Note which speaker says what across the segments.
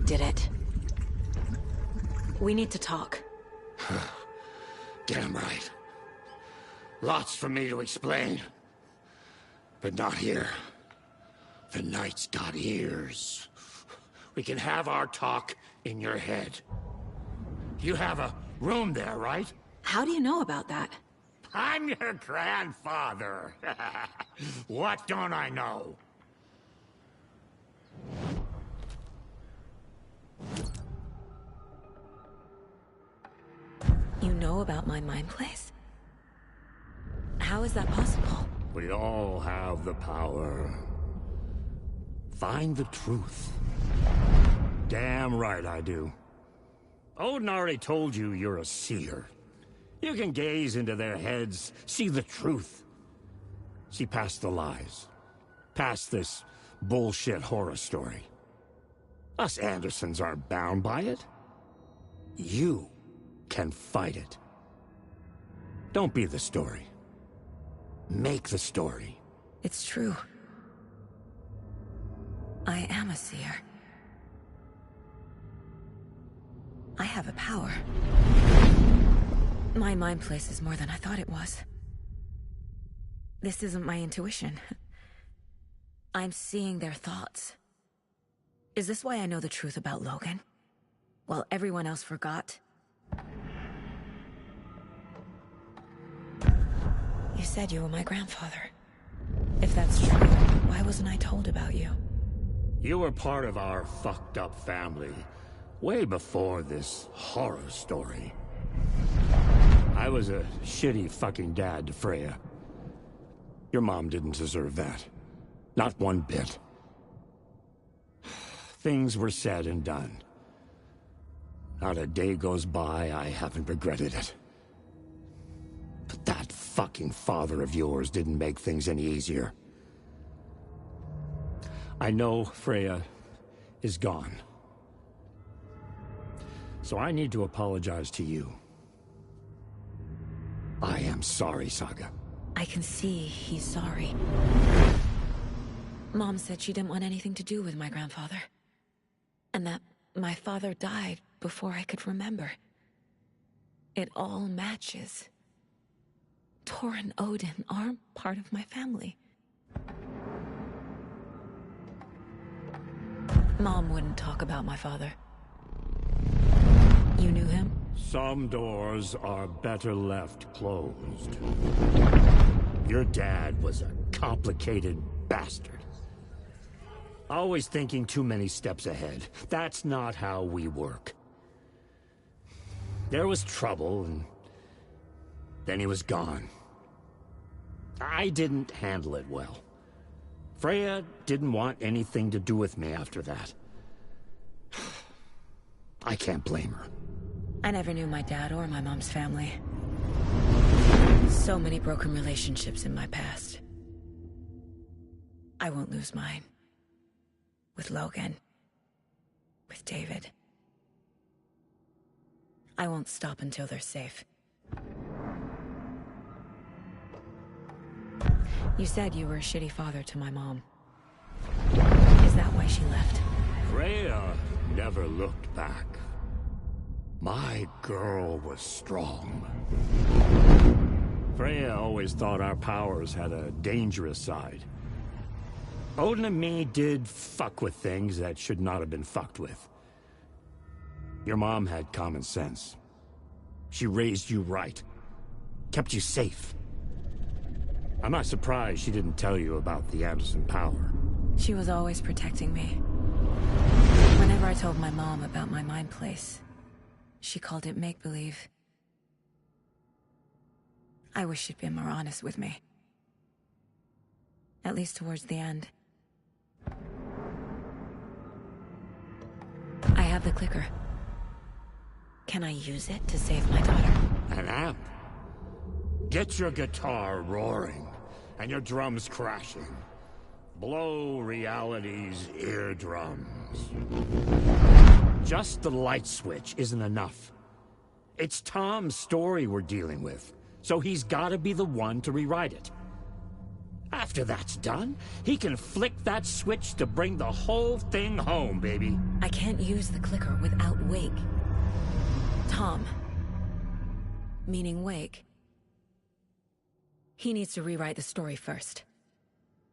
Speaker 1: did it. We need to talk.
Speaker 2: Damn right. Lots for me to explain. But not here. The night's got ears. We can have our talk in your head. You have a room there, right?
Speaker 1: How do you know about that?
Speaker 2: I'm your grandfather. What don't I know?
Speaker 1: You know about my mind place? How is that possible?
Speaker 2: We all have the power. Find the truth. Damn right I do. Odin already told you you're a seer. You can gaze into their heads, see the truth. See past the lies. Past this bullshit horror story. Us Andersons aren't bound by it. You can fight it. Don't be the story. Make the story.
Speaker 1: It's true. I am a seer. I have a power. My mind place is more than I thought it was. This isn't my intuition. I'm seeing their thoughts. Is this why I know the truth about Logan? While everyone else forgot? You said you were my grandfather. If that's true, why wasn't I told about you?
Speaker 2: You were part of our fucked up family, way before this horror story. I was a shitty fucking dad to Freya. Your mom didn't deserve that. Not one bit. Things were said and done. Not a day goes by I haven't regretted it. But that fucking father of yours didn't make things any easier. I know Freya is gone. So I need to apologize to you. I am sorry, Saga.
Speaker 1: I can see he's sorry. Mom said she didn't want anything to do with my grandfather. And that my father died before I could remember. It all matches. Tor and Odin aren't part of my family. Mom wouldn't talk about my father. You knew him?
Speaker 2: Some doors are better left closed. Your dad was a complicated bastard. Always thinking too many steps ahead. That's not how we work. There was trouble, and then he was gone. I didn't handle it well. Freya didn't want anything to do with me after that. I can't blame her.
Speaker 1: I never knew my dad or my mom's family. So many broken relationships in my past. I won't lose mine. With Logan. With David. I won't stop until they're safe. You said you were a shitty father to my mom. Is that why she left?
Speaker 2: Freya never looked back. My girl was strong. Freya always thought our powers had a dangerous side. Odin and me did fuck with things that should not have been fucked with. Your mom had common sense. She raised you right. Kept you safe. I'm not surprised she didn't tell you about the Anderson power.
Speaker 1: She was always protecting me. Whenever I told my mom about my mind place, she called it make-believe. I wish she'd been more honest with me. At least towards the end. I have the clicker. Can I use it to save my daughter?
Speaker 2: An amp? Get your guitar roaring, and your drums crashing. Blow reality's eardrums. Just the light switch isn't enough. It's Tom's story we're dealing with, so he's gotta be the one to rewrite it. After that's done, he can flick that switch to bring the whole thing home, baby.
Speaker 1: I can't use the clicker without Wake. Tom. Meaning Wake. He needs to rewrite the story first.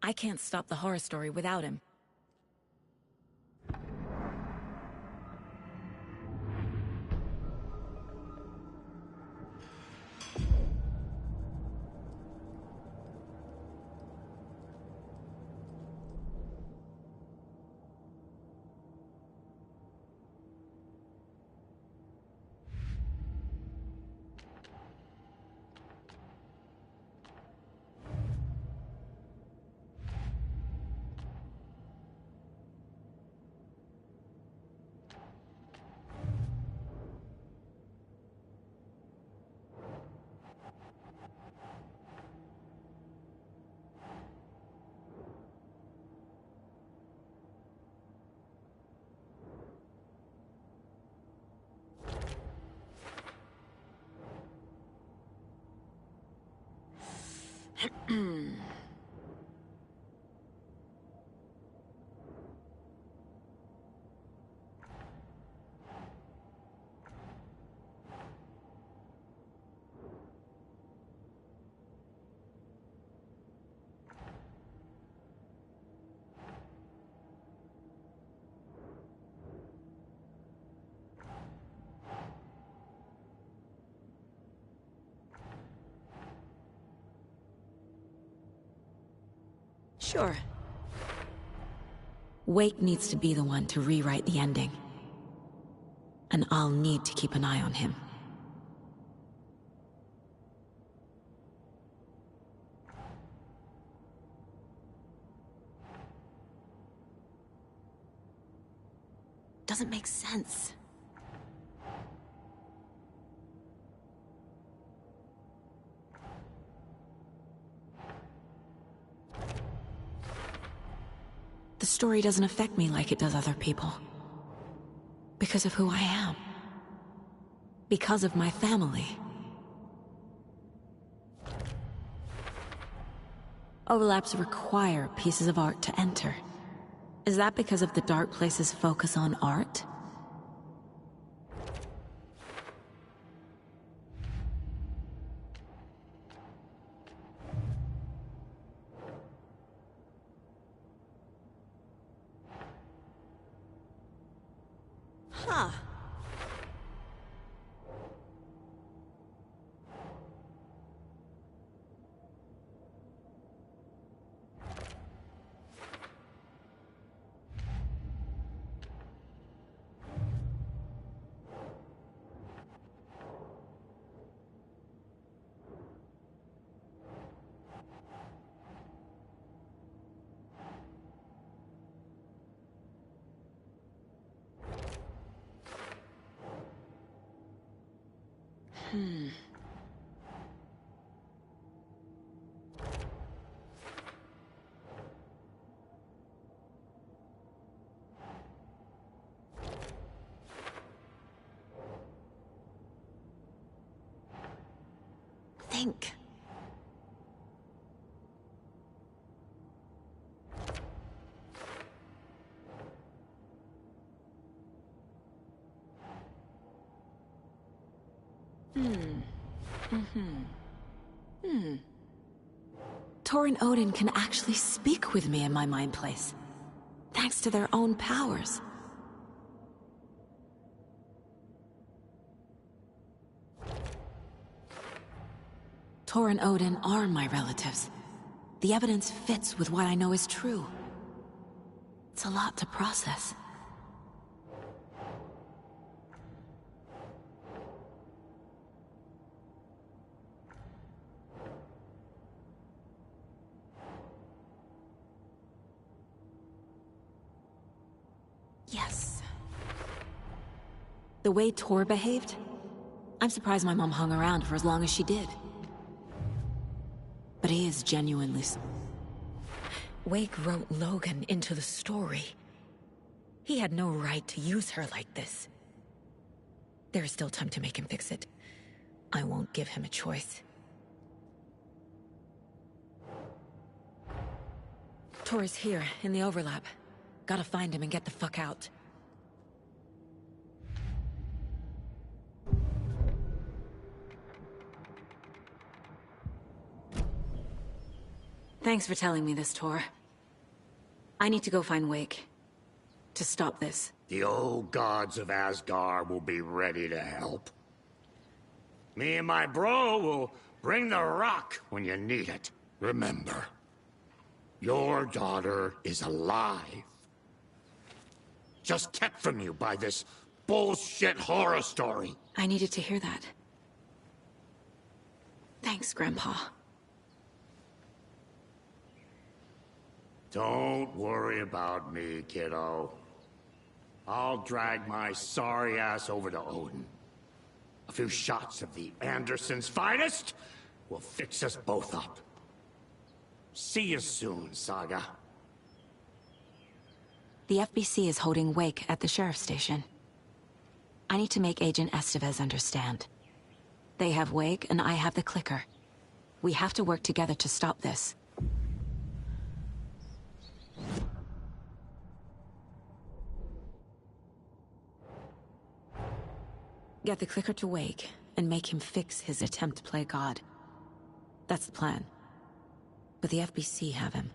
Speaker 1: I can't stop the horror story without him. Sure. Wake needs to be the one to rewrite the ending. And I'll need to keep an eye on him. Doesn't make sense. The story doesn't affect me like it does other people. Because of who I am. Because of my family. Overlaps require pieces of art to enter. Is that because of the Dark Place's focus on art? Huh. Think. Tor and Odin can actually speak with me in my mind place, thanks to their own powers. Tor and Odin are my relatives. The evidence fits with what I know is true. It's a lot to process. Yes. The way Tor behaved, I'm surprised my mom hung around for as long as she did. But he is genuinely... Wake wrote Logan into the story. He had no right to use her like this. There is still time to make him fix it. I won't give him a choice. Tor's here, in the overlap. Gotta find him and get the fuck out. Thanks for telling me this, Tor. I need to go find Wake. To stop this.
Speaker 2: The old gods of Asgard will be ready to help. Me and my bro will bring the rock when you need it. Remember, your daughter is alive. Just kept from you by this bullshit horror story.
Speaker 1: I needed to hear that. Thanks, Grandpa.
Speaker 2: Don't worry about me, kiddo. I'll drag my sorry ass over to Odin. A few shots of the Andersons' finest will fix us both up. See you soon, Saga.
Speaker 1: The FBC is holding Wake at the sheriff's station. I need to make Agent Estevez understand. They have Wake and I have the clicker. We have to work together to stop this. Get the clicker to Wake, and make him fix his attempt to play God. That's the plan. But the FBC have him.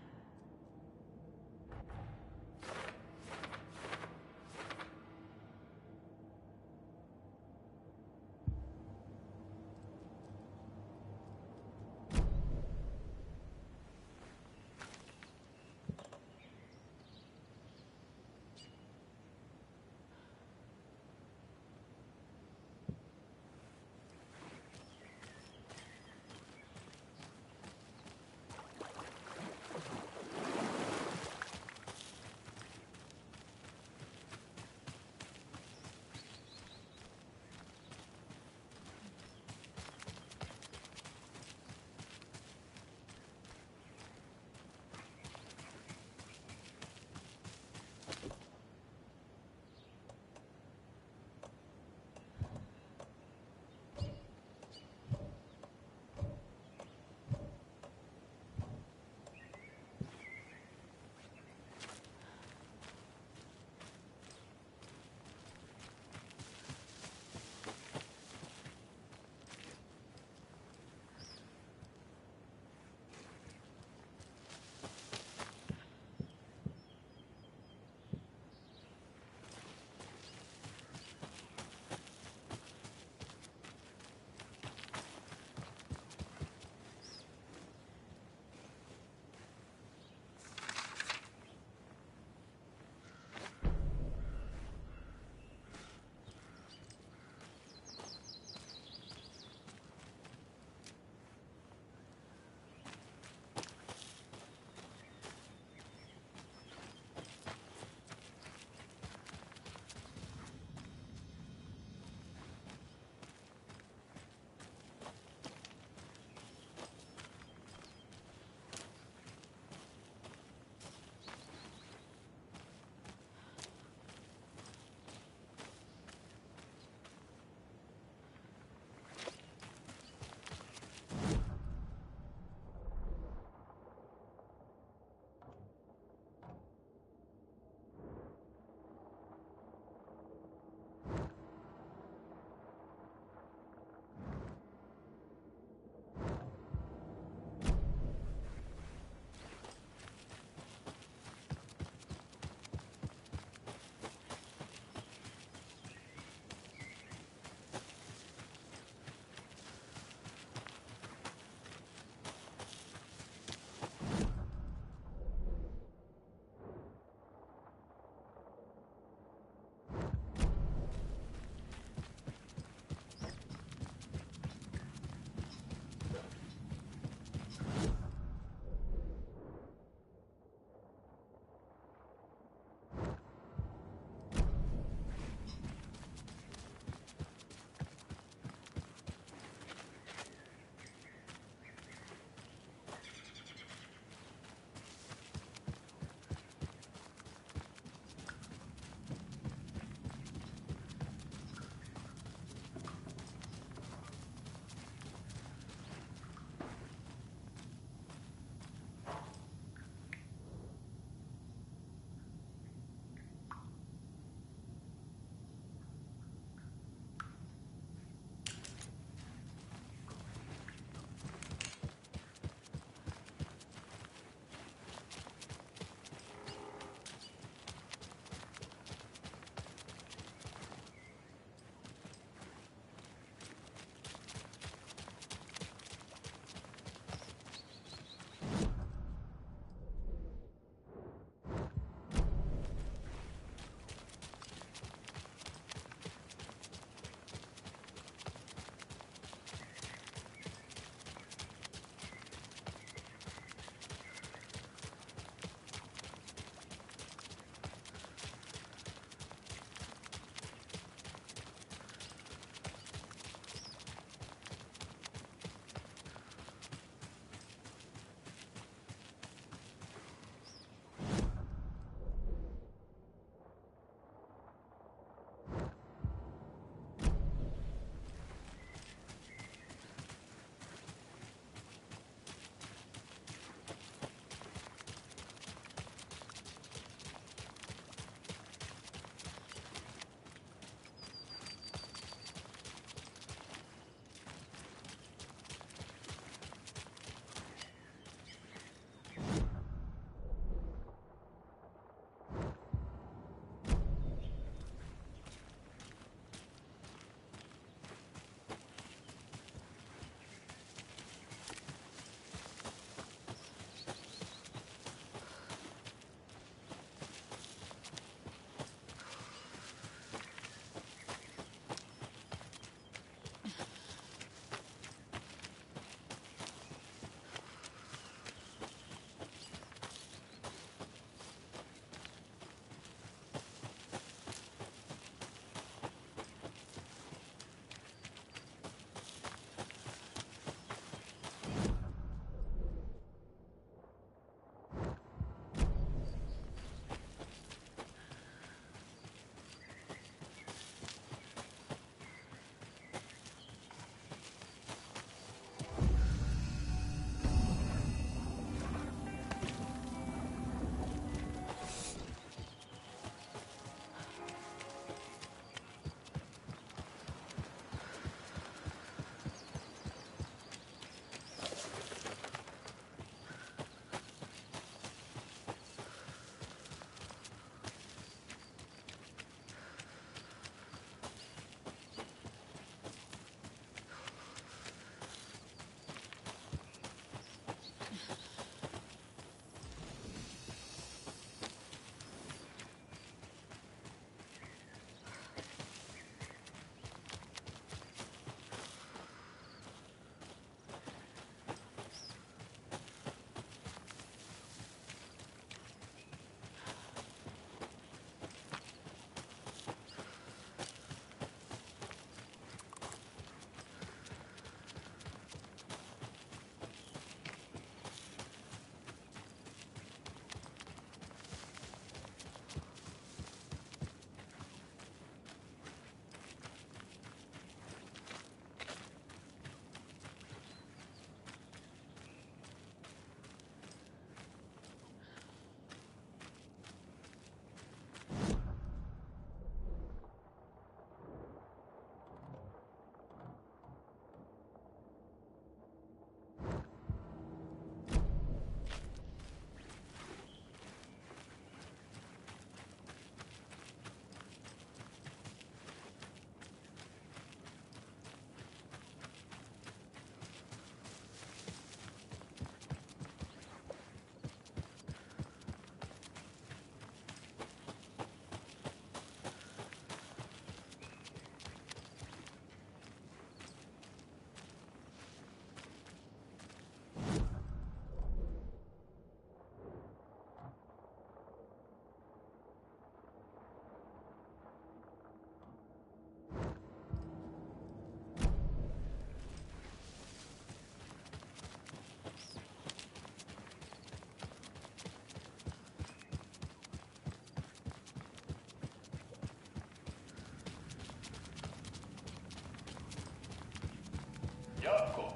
Speaker 3: Yako,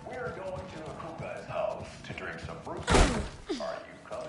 Speaker 3: we're going to Akuka's house to drink some brew. Are you coming?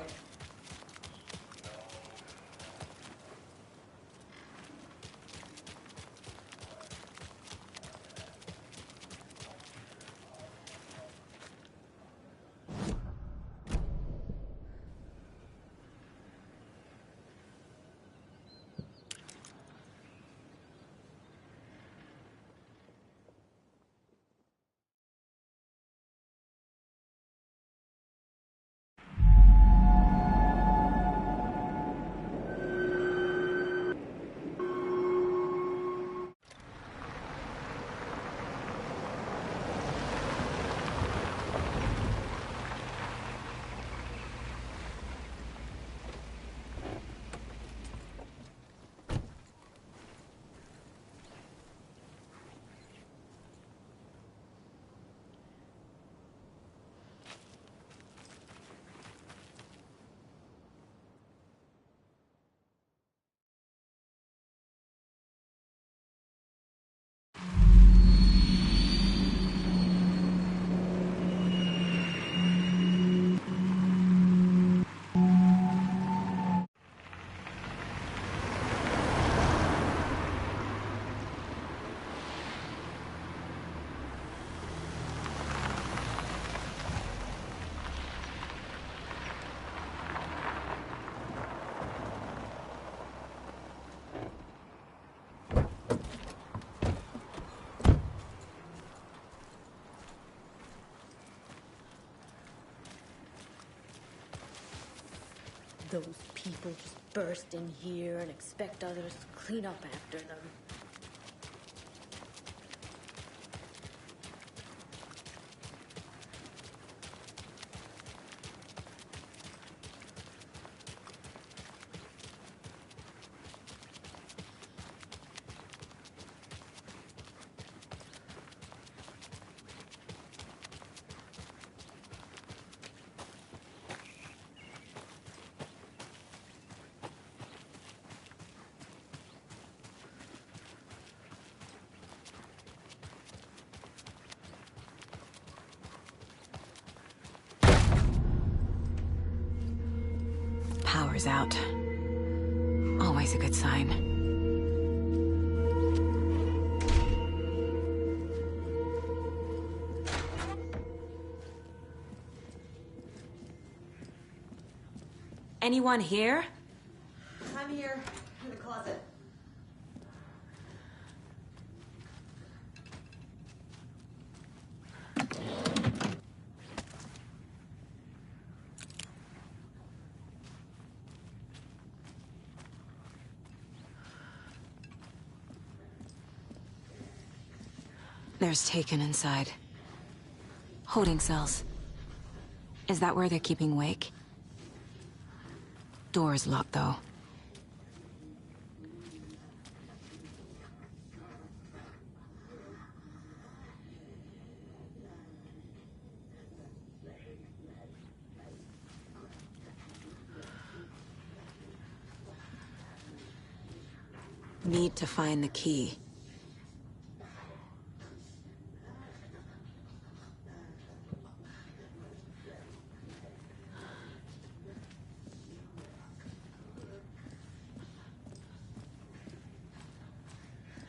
Speaker 4: Those people just burst in here and expect others to clean up after them.
Speaker 1: Power's out. Always a good sign. Anyone here?
Speaker 4: I'm here, in the closet.
Speaker 1: There's Taken inside. Holding cells. Is that where they're keeping Wake? Door's locked, though. Need to find the key.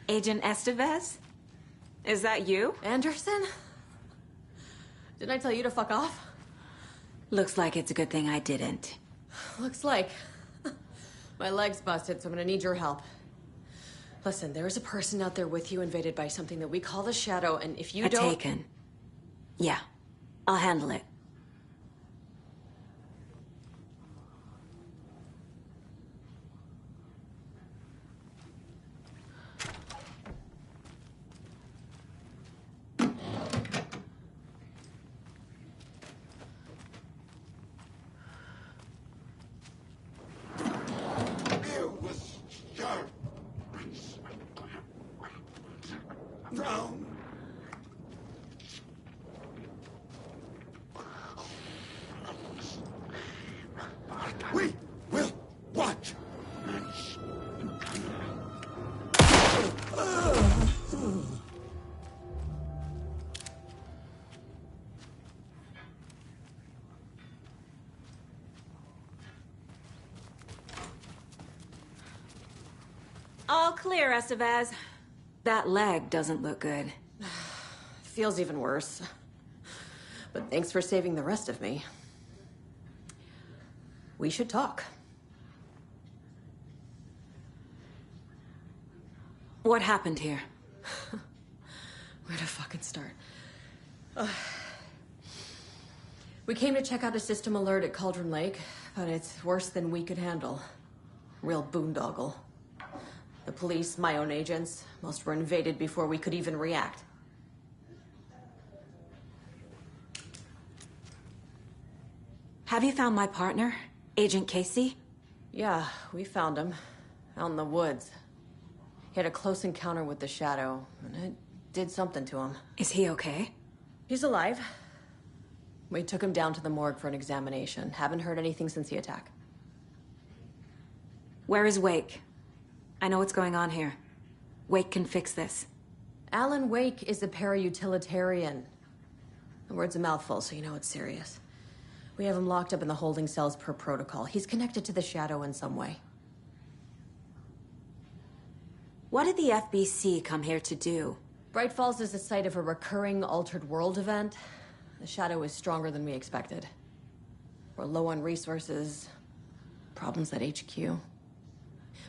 Speaker 1: Agent Estevez? Is that you?
Speaker 4: Anderson? Didn't I tell you to fuck off?
Speaker 1: Looks like it's a good thing I didn't.
Speaker 4: Looks like. My leg's busted, so I'm gonna need your help. Listen, there is a person out there with you invaded by something that we call the Shadow, and if you don't...
Speaker 1: Taken. Yeah, I'll handle it. clear, Estevez. That leg doesn't look good.
Speaker 4: Feels even worse. But thanks for saving the rest of me. We should talk.
Speaker 1: What happened here?
Speaker 4: Where to fucking start? We came to check out a system alert at Cauldron Lake, but it's worse than we could handle. Real boondoggle. The police, my own agents, most were invaded before we could even react.
Speaker 1: Have you found my partner, Agent Casey?
Speaker 4: Yeah, we found him. Out in the woods. He had a close encounter with the Shadow, and it did something to him.
Speaker 1: Is he okay?
Speaker 4: He's alive. We took him down to the morgue for an examination. Haven't heard anything since the attack.
Speaker 1: Where is Wake? I know what's going on here. Wake can fix this.
Speaker 4: Alan Wake is a para-utilitarian. The word's a mouthful, so you know it's serious. We have him locked up in the holding cells per protocol. He's connected to the Shadow in some way.
Speaker 1: What did the FBC come here to do?
Speaker 4: Bright Falls is the site of a recurring altered world event. The Shadow is stronger than we expected. We're low on resources, problems at HQ.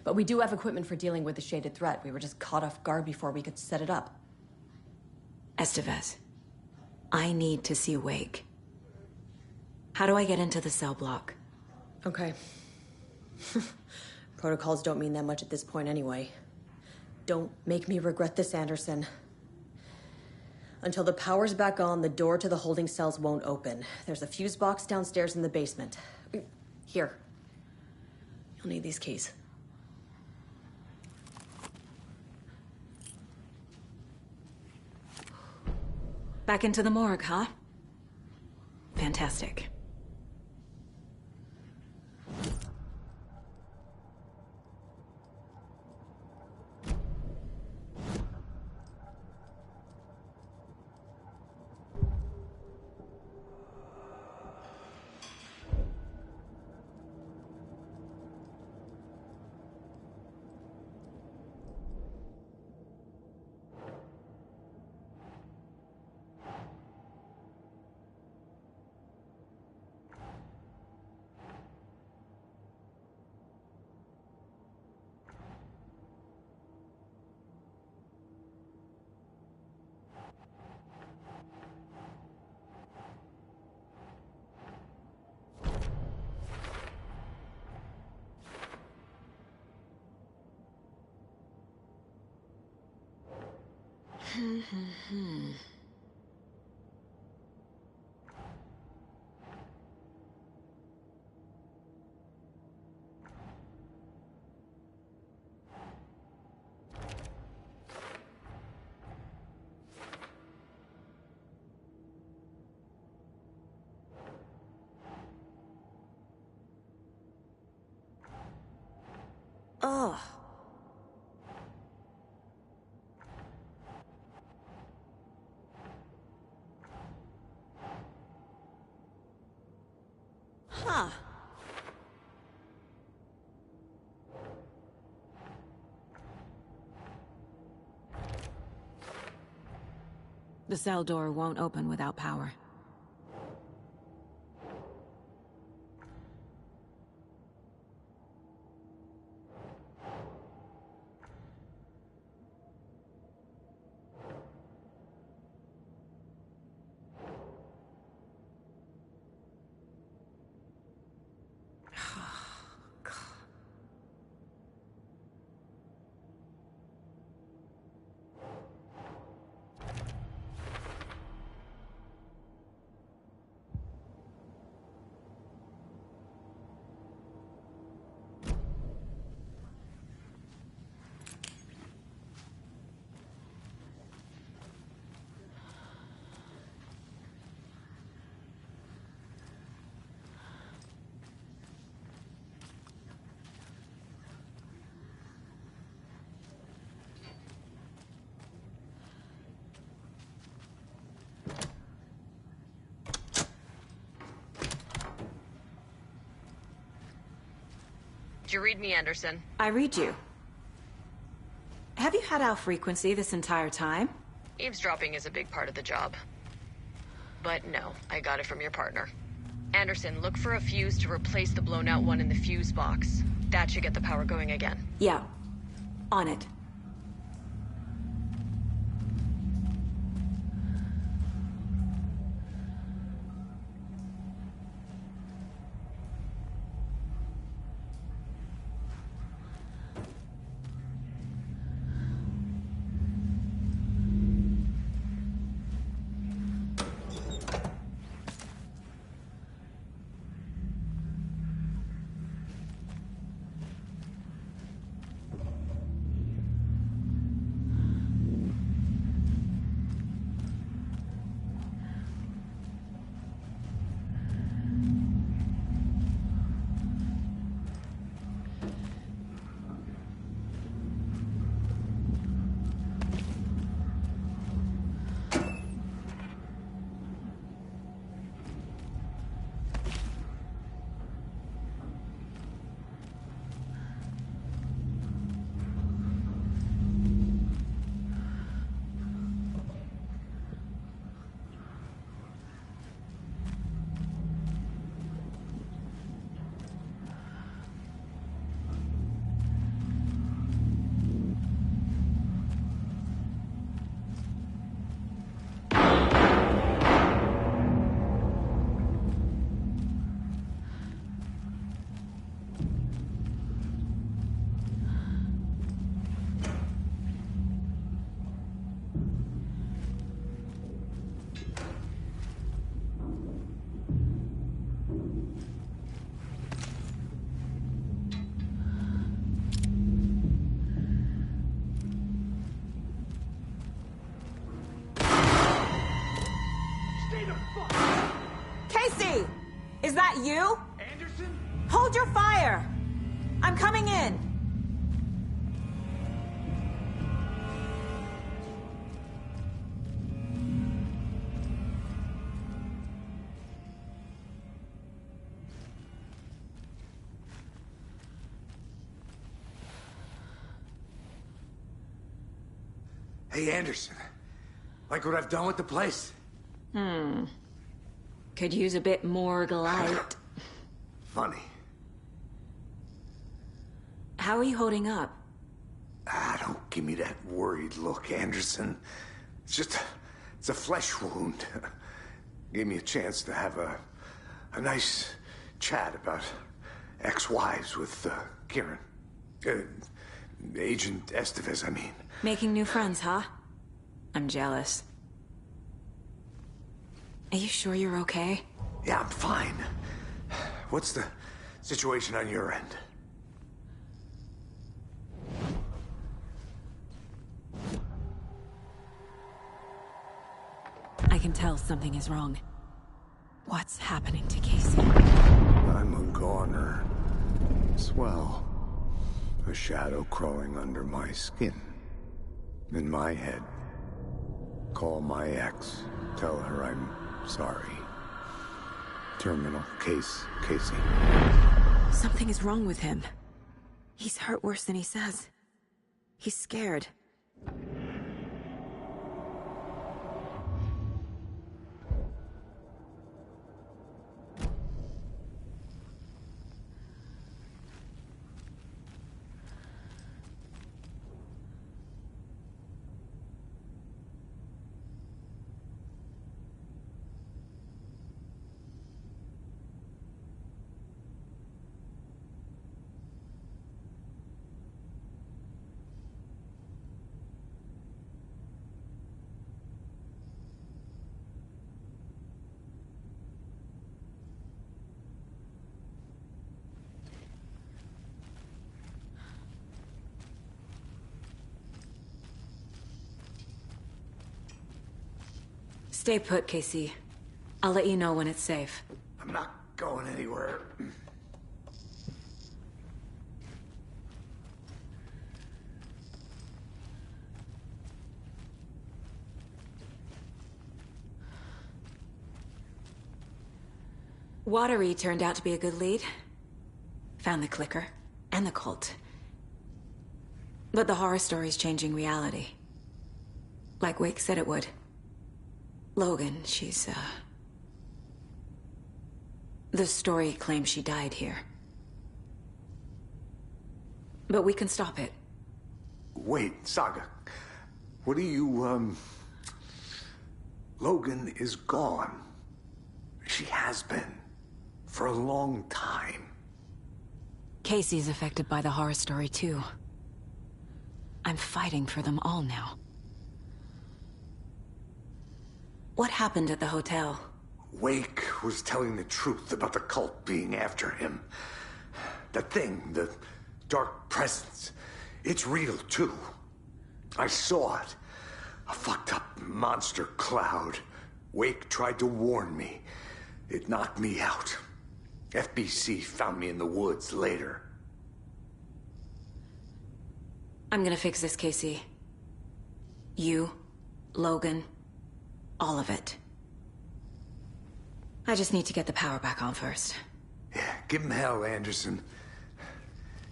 Speaker 4: But we do have equipment for dealing with the shaded threat. We were just caught off guard before we could set it up.
Speaker 1: Estevez, I need to see Wake. How do I get into the cell block?
Speaker 4: Okay. Protocols don't mean that much at this point anyway. Don't make me regret this, Anderson. Until the power's back on, the door to the holding cells won't open. There's a fuse box downstairs in the basement. Here. You'll need these keys.
Speaker 1: Back into the morgue, huh? Fantastic. Ugh. Huh. The cell door won't open without power.
Speaker 4: Did you read me, Anderson?
Speaker 1: I read you. had our frequency this entire time.
Speaker 4: Eavesdropping is a big part of the job. But no, I got it from your partner. Anderson, look for a fuse to replace the blown out one in the fuse box. That should get the power going again.
Speaker 1: Yeah. On it. Casey! Is that you?
Speaker 3: Anderson?
Speaker 1: Hold your fire! I'm coming in!
Speaker 5: Hey, Anderson. Like what I've done with the place?
Speaker 1: Could use a bit more light.
Speaker 5: Funny.
Speaker 1: How are you holding up?
Speaker 5: Don't give me that worried look, Anderson. It's a flesh wound. Gave me a chance to have a nice chat about ex-wives with Kieran. Agent Estevez, I mean.
Speaker 1: Making new friends, huh? I'm jealous. Are you sure you're okay?
Speaker 5: Yeah, I'm fine. What's the situation on your end?
Speaker 1: I can tell something is wrong. What's happening to Casey?
Speaker 5: I'm a goner. Swell. A shadow crawling under my skin. In my head. Call my ex. Tell her I'm sorry. Terminal case, Casey.
Speaker 1: Something is wrong with him. He's hurt worse than he says. He's scared. Stay put, Casey. I'll let you know when it's safe.
Speaker 5: I'm not going anywhere.
Speaker 1: Watery turned out to be a good lead. Found the clicker and the cult. But the horror story's changing reality. Like Wake said it would. Logan, she's, the story claims she died here. But we can stop it.
Speaker 5: Wait, Saga. What do you, Logan is gone. She has been. For a long time.
Speaker 1: Casey's affected by the horror story, too. I'm fighting for them all now. What happened at the hotel?
Speaker 5: Wake was telling the truth about the cult being after him. That thing, the dark presence, it's real too. I saw it. A fucked up monster cloud. Wake tried to warn me. It knocked me out. FBC found me in the woods later.
Speaker 1: I'm gonna fix this, Casey. You, Logan, all of it. I just need to get the power back on first.
Speaker 5: Yeah, give him hell, Anderson.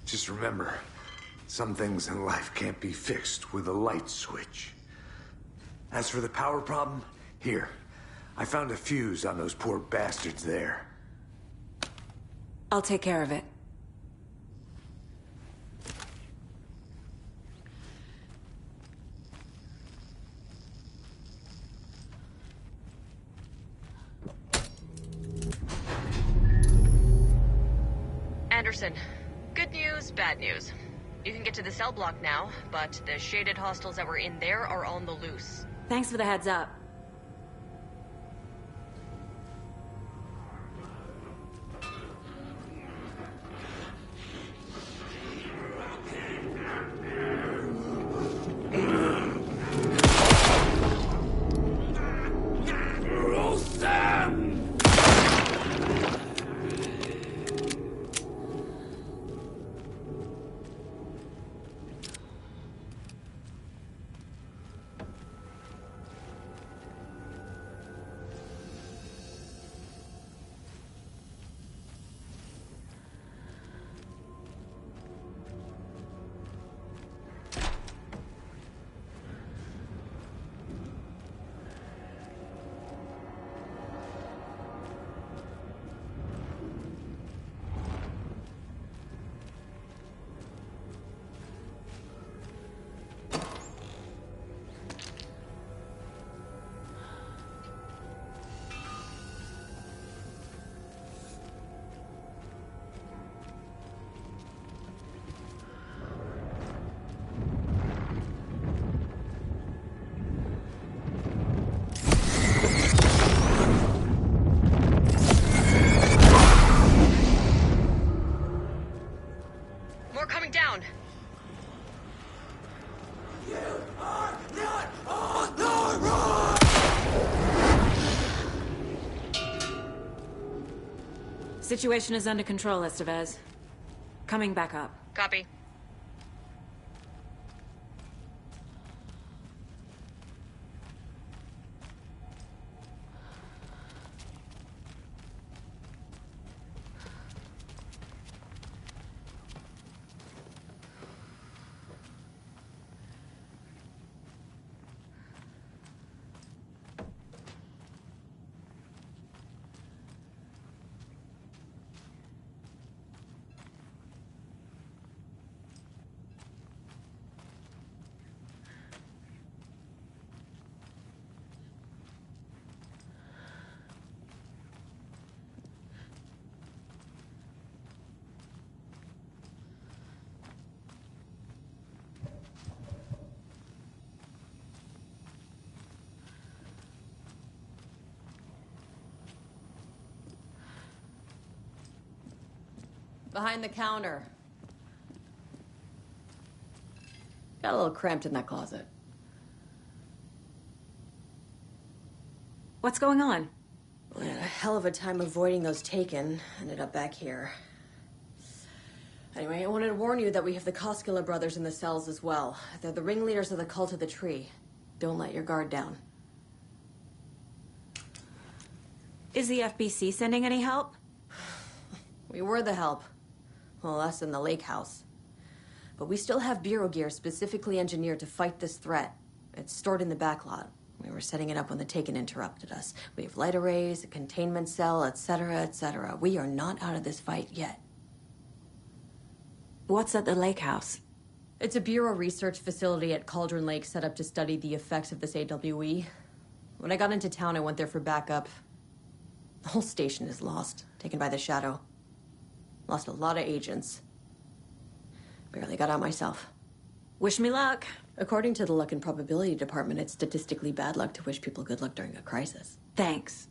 Speaker 5: Just remember, some things in life can't be fixed with a light switch. As for the power problem, here. I found a fuse on those poor bastards there.
Speaker 1: I'll take care of it.
Speaker 6: Anderson, good news, bad news. You can get to the cell block now, but the shaded hostiles that were in there are on the loose.
Speaker 1: Thanks for the heads up. Situation is under control, Estevez. Coming back up.
Speaker 6: Copy.
Speaker 4: Behind the counter. Got a little cramped in that closet.
Speaker 1: What's going on?
Speaker 4: We had a hell of a time avoiding those taken. Ended up back here. Anyway, I wanted to warn you that we have the Koskela brothers in the cells as well. They're the ringleaders of the Cult of the Tree. Don't let your guard down.
Speaker 1: Is the FBC sending any help?
Speaker 4: We were the help. Well, us in the lake house. But we still have Bureau gear specifically engineered to fight this threat. It's stored in the backlot. We were setting it up when the Taken interrupted us. We have light arrays, a containment cell, etc., etc. We are not out of this fight yet.
Speaker 1: What's at the lake house?
Speaker 4: It's a Bureau research facility at Cauldron Lake set up to study the effects of this AWE. When I got into town, I went there for backup. The whole station is lost, taken by the Shadow. Lost a lot of agents. Barely got out myself.
Speaker 1: Wish me luck.
Speaker 4: According to the Luck and Probability Department, it's statistically bad luck to wish people good luck during a crisis.
Speaker 1: Thanks.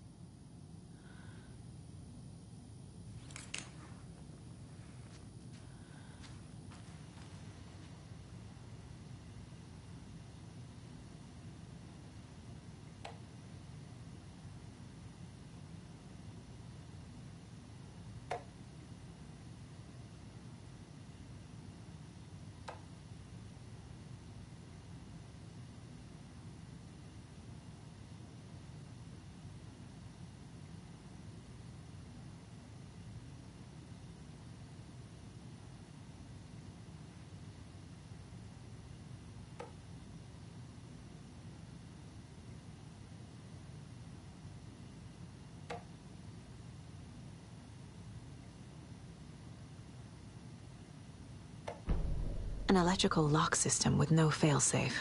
Speaker 1: An electrical lock system with no failsafe.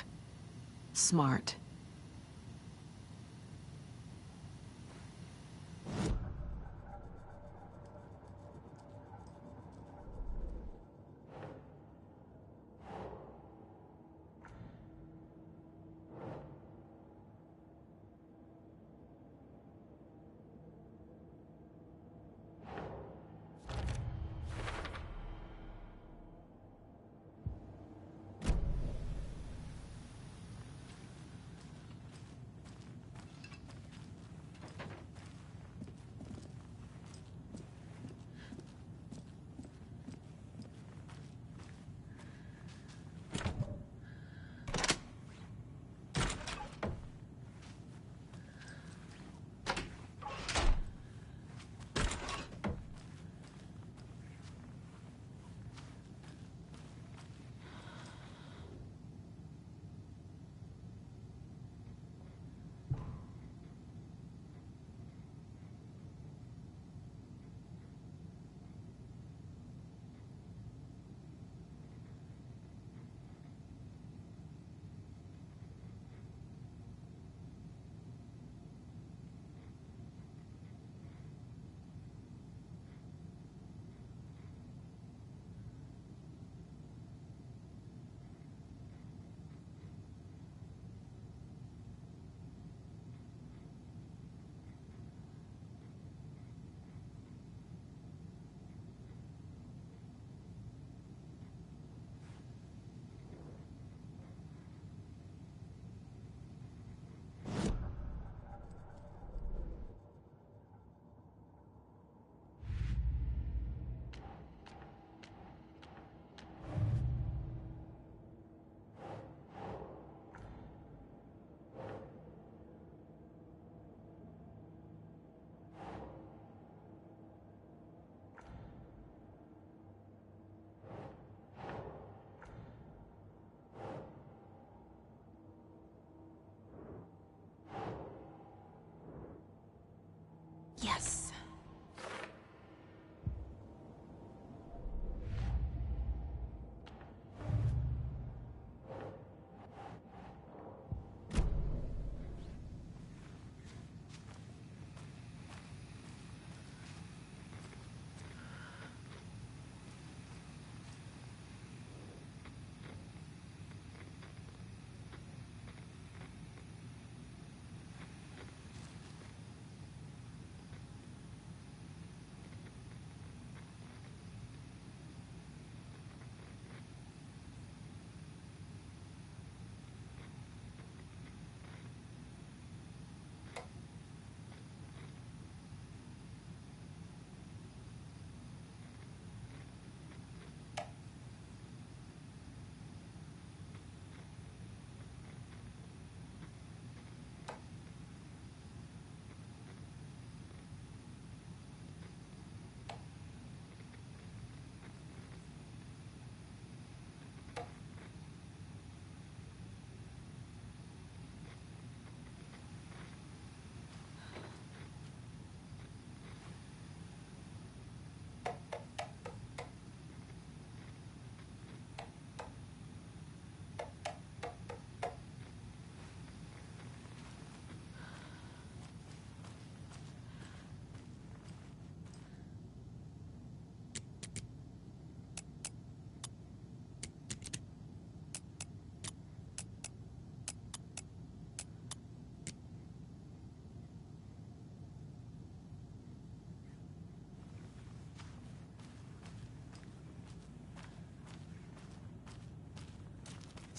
Speaker 1: Smart.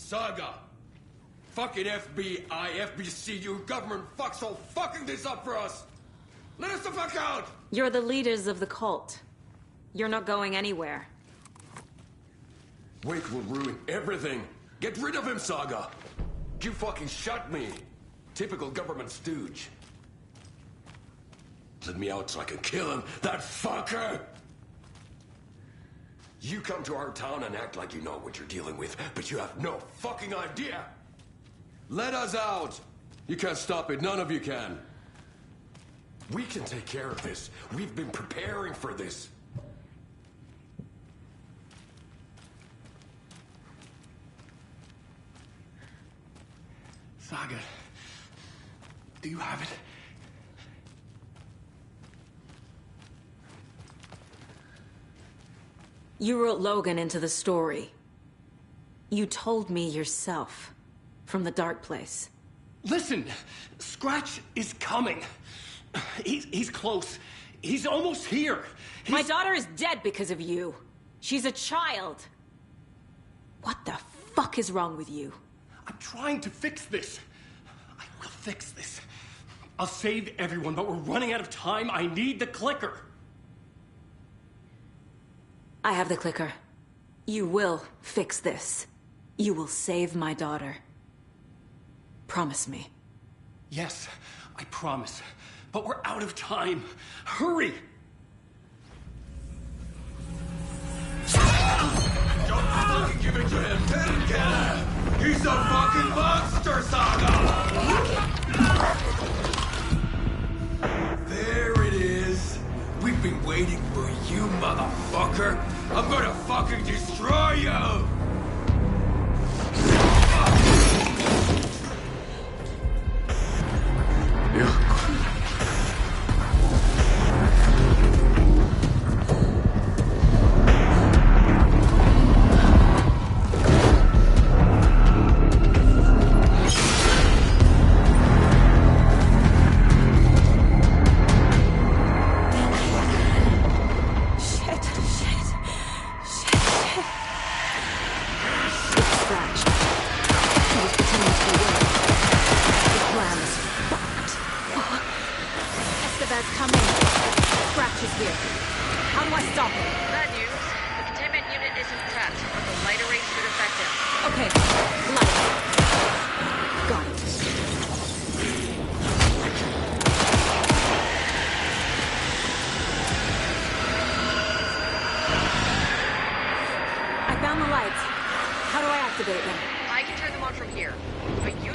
Speaker 7: Saga! Fucking FBI, FBC, you government fucks all fucking this up for us! Let us the fuck out!
Speaker 1: You're the leaders of the cult. You're not going anywhere.
Speaker 7: Wake will ruin everything. Get rid of him, Saga! You fucking shot me. Typical government stooge. Let me out so I can kill him, that fucker! You come to our town and act like you know what you're dealing with, but you have no fucking idea! Let us out! You can't stop it, none of you can. We can take care of this. We've been preparing for this.
Speaker 3: Saga, do you have it?
Speaker 1: You wrote Logan into the story. You told me yourself. From the dark place.
Speaker 3: Listen, Scratch is coming. He's close. He's almost here.
Speaker 1: My daughter is dead because of you. She's a child. What the fuck is wrong with you?
Speaker 3: I'm trying to fix this. I will fix this. I'll save everyone, but we're running out of time. I need the clicker.
Speaker 1: I have the clicker. You will fix this. You will save my daughter. Promise me.
Speaker 3: Yes, I promise. But we're out of time. Hurry!
Speaker 7: Don't fucking give it to him! Let him get him! He's a fucking monster, Saga! There it is! We've been waiting for you, motherfucker! I'm gonna fucking destroy you!
Speaker 6: I can turn them on from here, but you...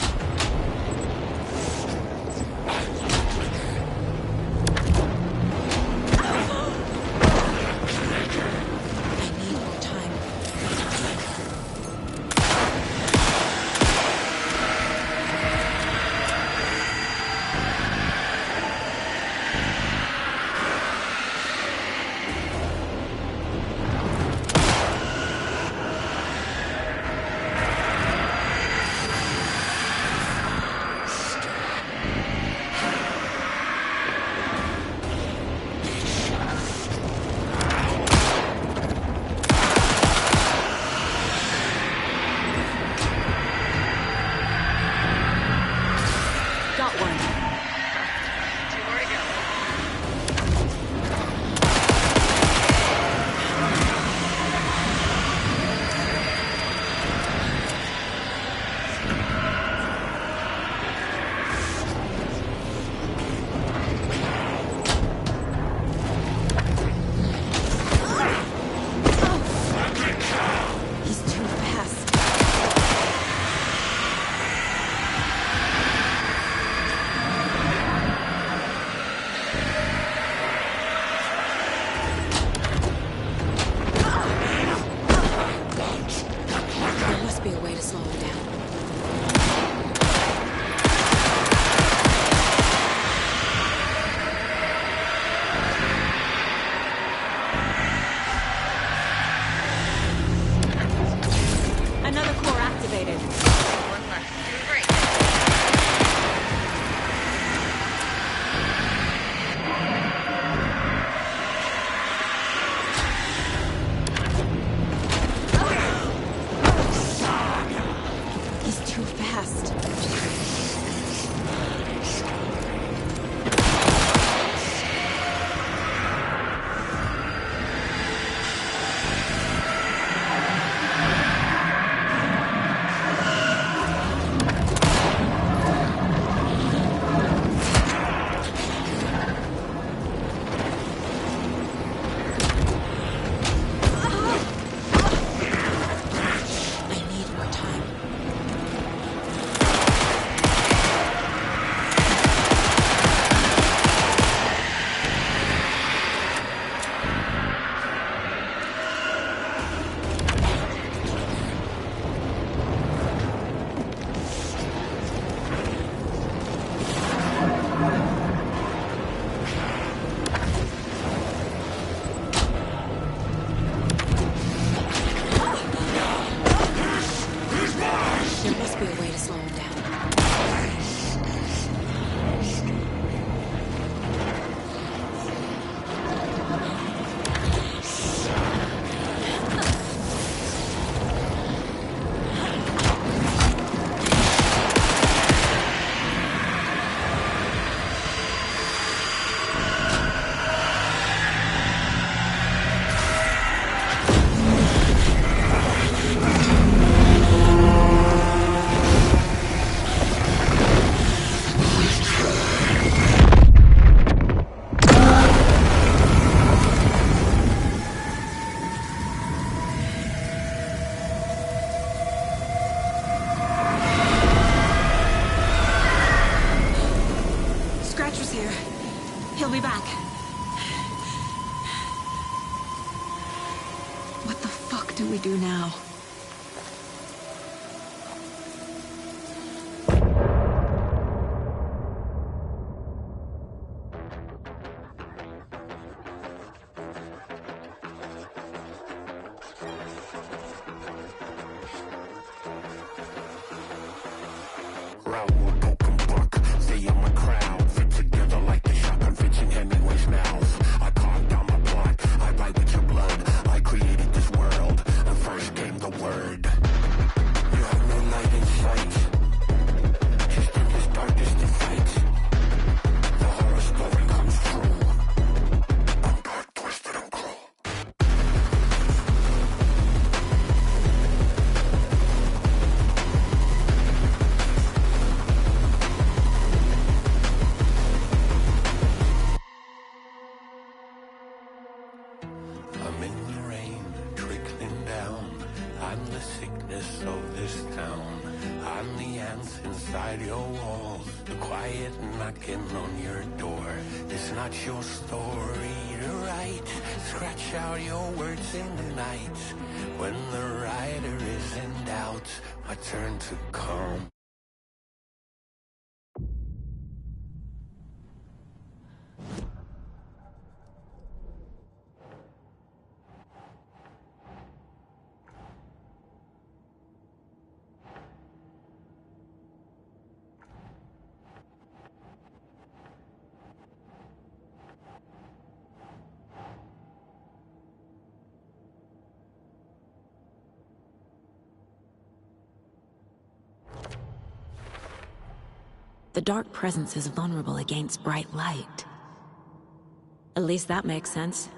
Speaker 1: There must be a way to slow him down.
Speaker 8: Scratcher's here. He'll be back. What the fuck do we do now?
Speaker 9: I'm in the rain, trickling down. I'm the sickness of this town. I'm the ants inside your walls, the quiet knocking on your door. It's not your story to write. Scratch out your words in the night. When the writer is in doubt, my turn to calm.
Speaker 1: The dark presence is vulnerable against bright light. At least that makes sense.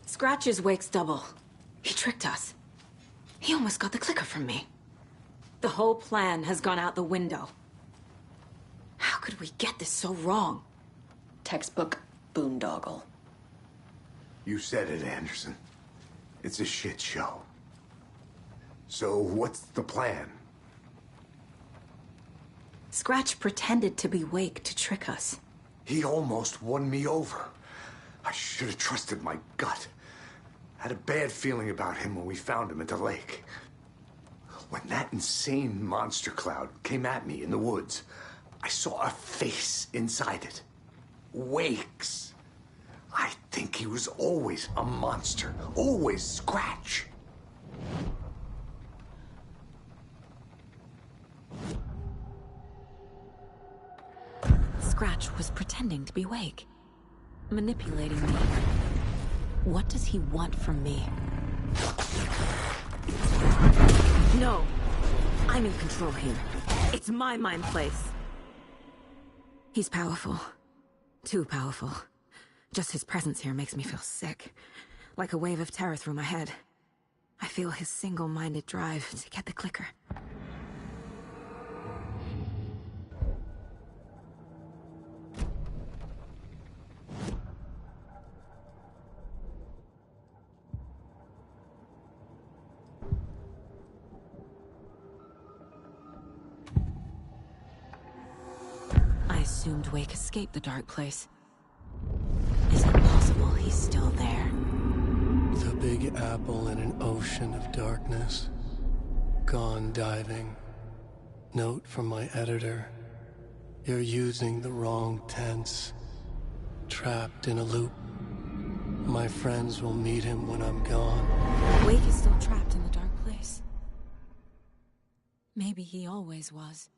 Speaker 1: Scratch is Wake's double. He tricked us. He almost got the clicker from me. The whole plan has gone out the window. How could we get this so wrong?
Speaker 4: Textbook boondoggle.
Speaker 5: You said it, Anderson. It's a shit show. So what's the plan?
Speaker 1: Scratch pretended to be Wake to trick us.
Speaker 5: He almost won me over. I should have trusted my gut. Had a bad feeling about him when we found him at the lake. When that insane monster cloud came at me in the woods, I saw a face inside it. Wake's. I think he was always a monster. Always Scratch.
Speaker 1: Scratch was pretending to be Wake. Manipulating me. What does he want from me? No. I'm in control here. It's my mind place. He's powerful. Too powerful. Just his presence here makes me feel sick. Like a wave of terror through my head. I feel his single-minded drive to get the clicker. I assumed Wake escaped the dark place. Is it possible he's still there?
Speaker 10: The Big Apple in an ocean of darkness. Gone diving. Note from my editor. You're using the wrong tense. Trapped in a loop. My friends will meet him when I'm gone.
Speaker 1: Wake is still trapped in the dark place. Maybe he always was.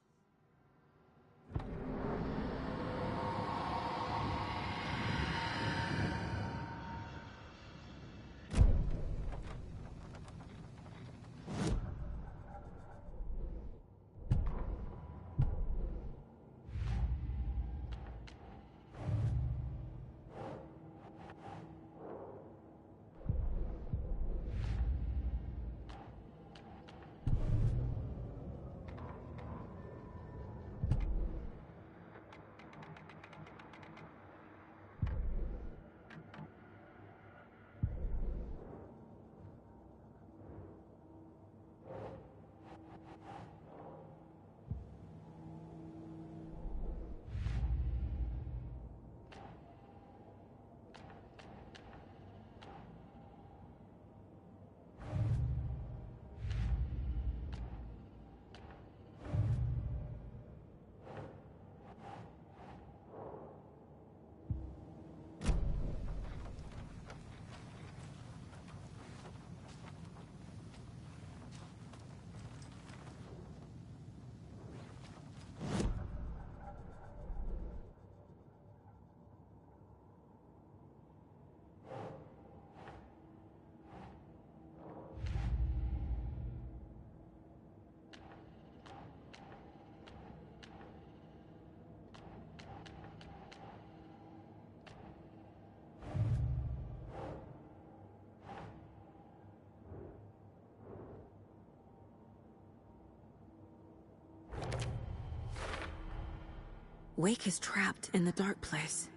Speaker 1: Wake is trapped in the dark place.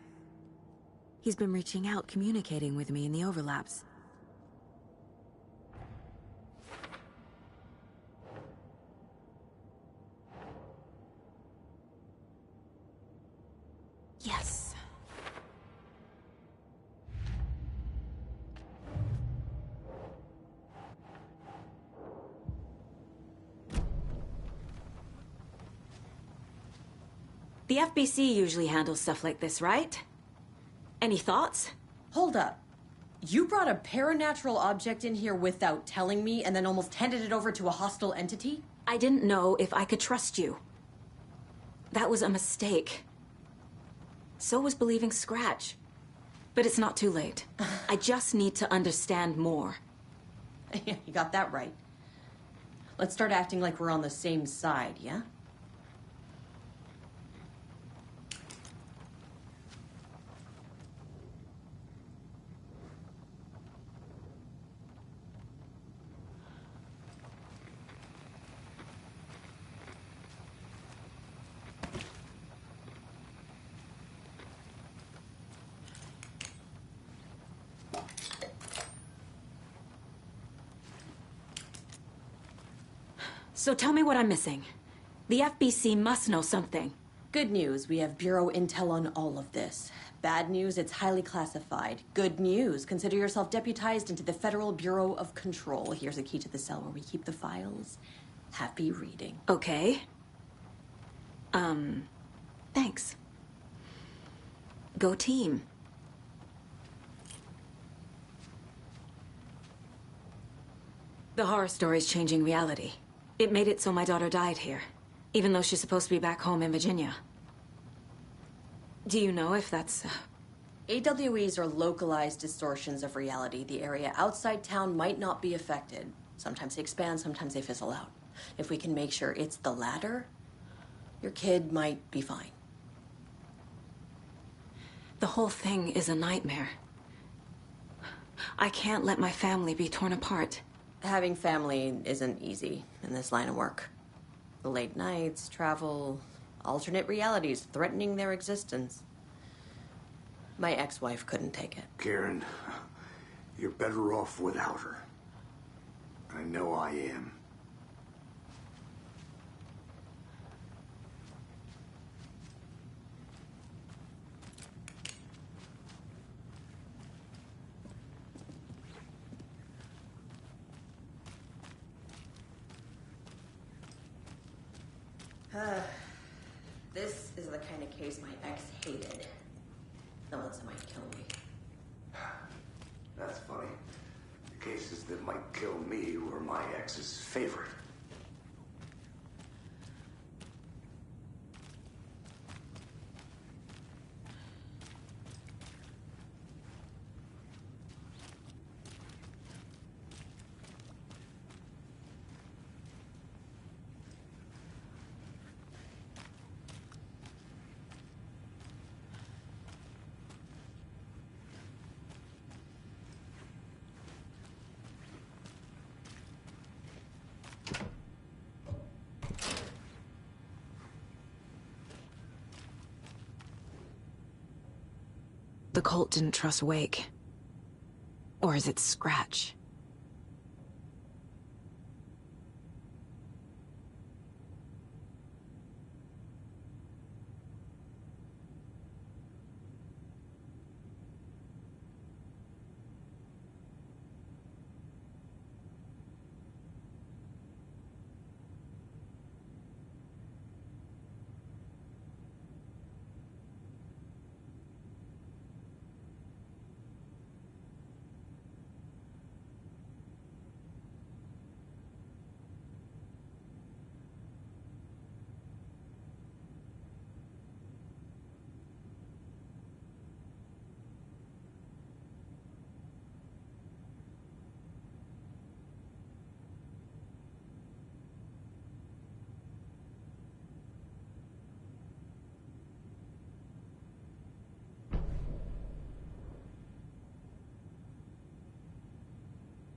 Speaker 1: He's been reaching out, communicating with me in the overlaps. Yes. The FBC usually handles stuff like this, right? Any thoughts?
Speaker 4: Hold up. You brought a paranatural object in here without telling me and then almost handed it over to a hostile entity?
Speaker 1: I didn't know if I could trust you. That was a mistake. So was believing Scratch. But it's not too late. I just need to understand more.
Speaker 4: Yeah, you got that right. Let's start acting like we're on the same side, yeah?
Speaker 1: So tell me what I'm missing. The FBC must know something.
Speaker 4: Good news, we have Bureau intel on all of this. Bad news, it's highly classified. Good news, consider yourself deputized into the Federal Bureau of Control. Here's a key to the cell where we keep the files. Happy reading.
Speaker 1: Okay. Thanks. Go team. The horror story's changing reality. It made it so my daughter died here, even though she's supposed to be back home in Virginia. Do you know if that's...
Speaker 4: AWEs are localized distortions of reality. The area outside town might not be affected. Sometimes they expand, sometimes they fizzle out. If we can make sure it's the latter, your kid might be fine.
Speaker 1: The whole thing is a nightmare. I can't let my family be torn apart.
Speaker 4: Having family isn't easy in this line of work. The late nights, travel, alternate realities threatening their existence. My ex-wife couldn't take it.
Speaker 5: Karen, you're better off without her. I know I am.
Speaker 4: This is the kind of case my ex hated. The ones that might kill me.
Speaker 5: That's funny. The cases that might kill me were my ex's favorite.
Speaker 1: The cult didn't trust Wake. Or is it Scratch?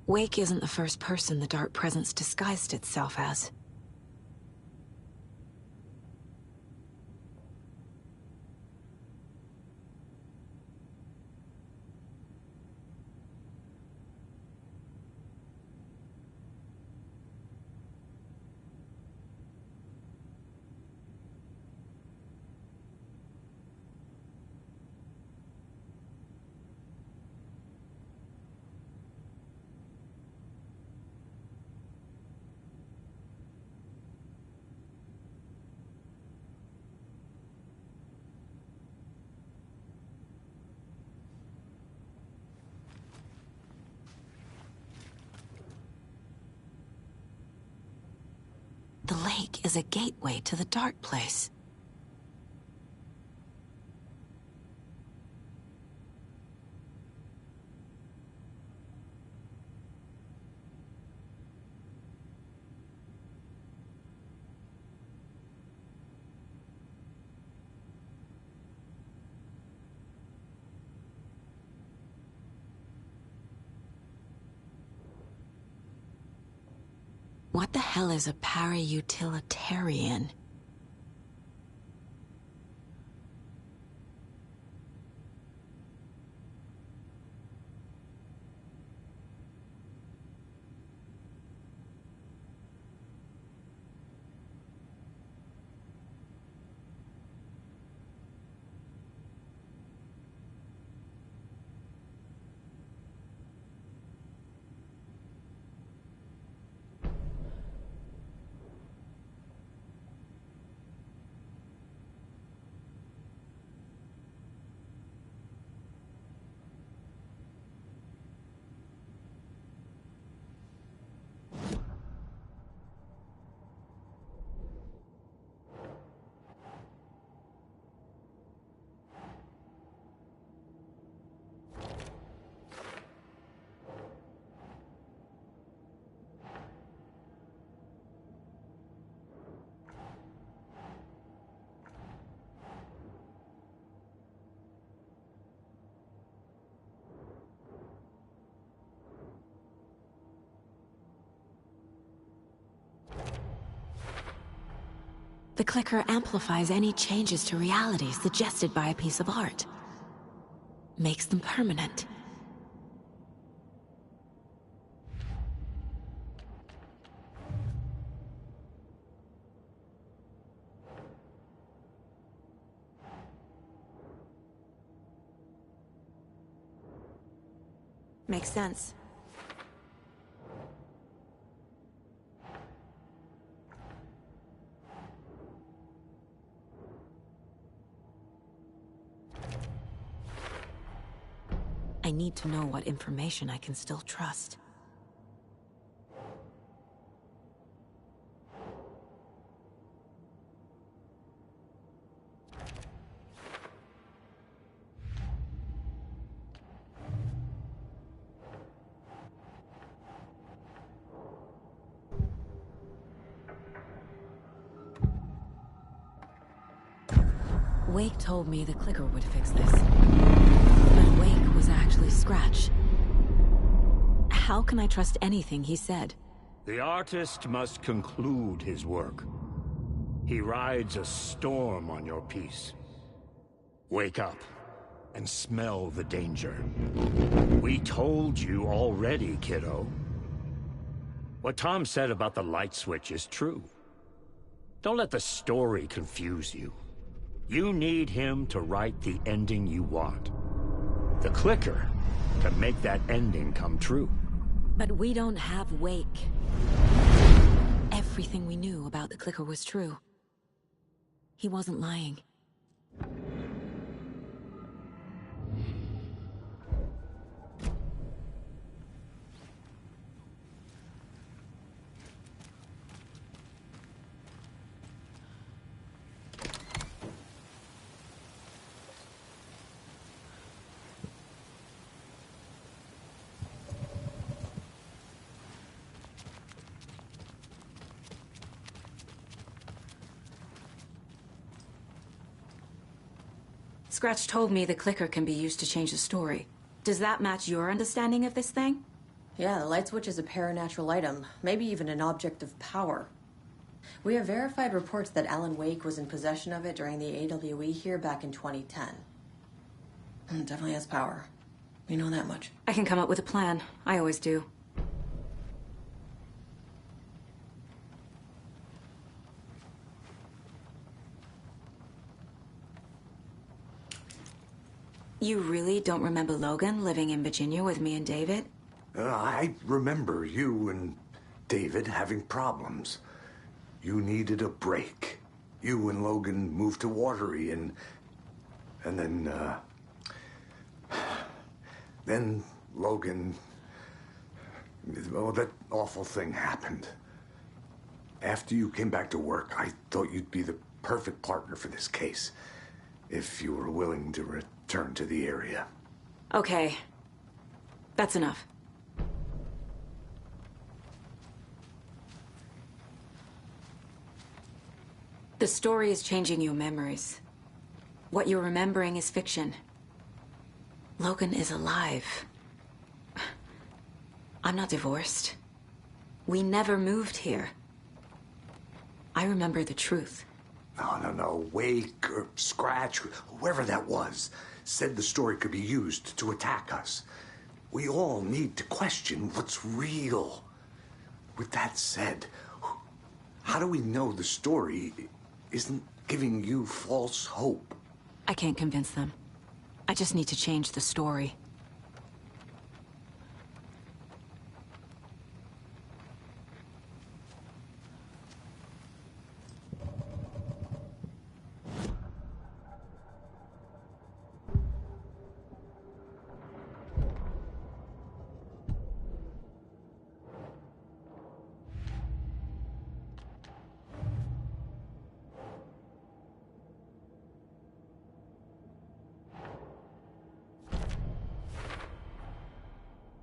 Speaker 1: Wake isn't the first person the Dark Presence disguised itself as. The lake is a gateway to the dark place. What the hell is a para-utilitarian? The clicker amplifies any changes to reality suggested by a piece of art. Makes them permanent. Makes sense. I need to know what information I can still trust. Wake told me the clicker would fix this. But Wake was actually Scratch. How can I trust anything he said?
Speaker 2: The artist must conclude his work. He rides a storm on your piece. Wake up and smell the danger. We told you already, kiddo. What Tom said about the light switch is true. Don't let the story confuse you. You need him to write the ending you want. The clicker can make that ending come true.
Speaker 1: But we don't have Wake. Everything we knew about the clicker was true. He wasn't lying.
Speaker 8: Scratch told me the clicker can be used to change the story. Does that match your understanding of this thing?
Speaker 4: Yeah, the light switch is a paranatural item, maybe even an object of power. We have verified reports that Alan Wake was in possession of it during the AWE here back in 2010. It definitely has power. We know that much.
Speaker 8: I can come up with a plan. I always do. You really don't remember Logan living in Virginia with me and David?
Speaker 5: I remember you and David having problems. You needed a break. You and Logan moved to Watery and then Logan, well, that awful thing happened. After you came back to work, I thought you'd be the perfect partner for this case, if you were willing to return to the area.
Speaker 8: Okay. That's enough. The story is changing your memories. What you're remembering is fiction. Logan is alive. I'm not divorced. We never moved here. I remember the truth.
Speaker 5: No. Wake or Scratch, whoever that was, said the story could be used to attack us. We all need to question what's real. With that said, how do we know the story isn't giving you false hope?
Speaker 8: I can't convince them. I just need to change the story.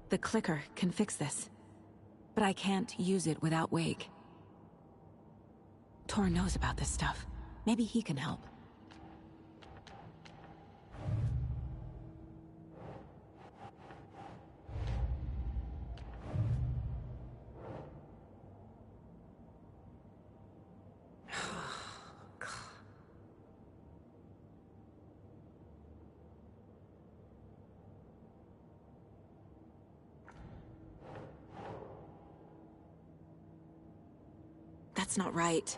Speaker 1: The clicker can fix this, but I can't use it without Wake. Tor knows about this stuff. Maybe he can help.
Speaker 8: That's not right.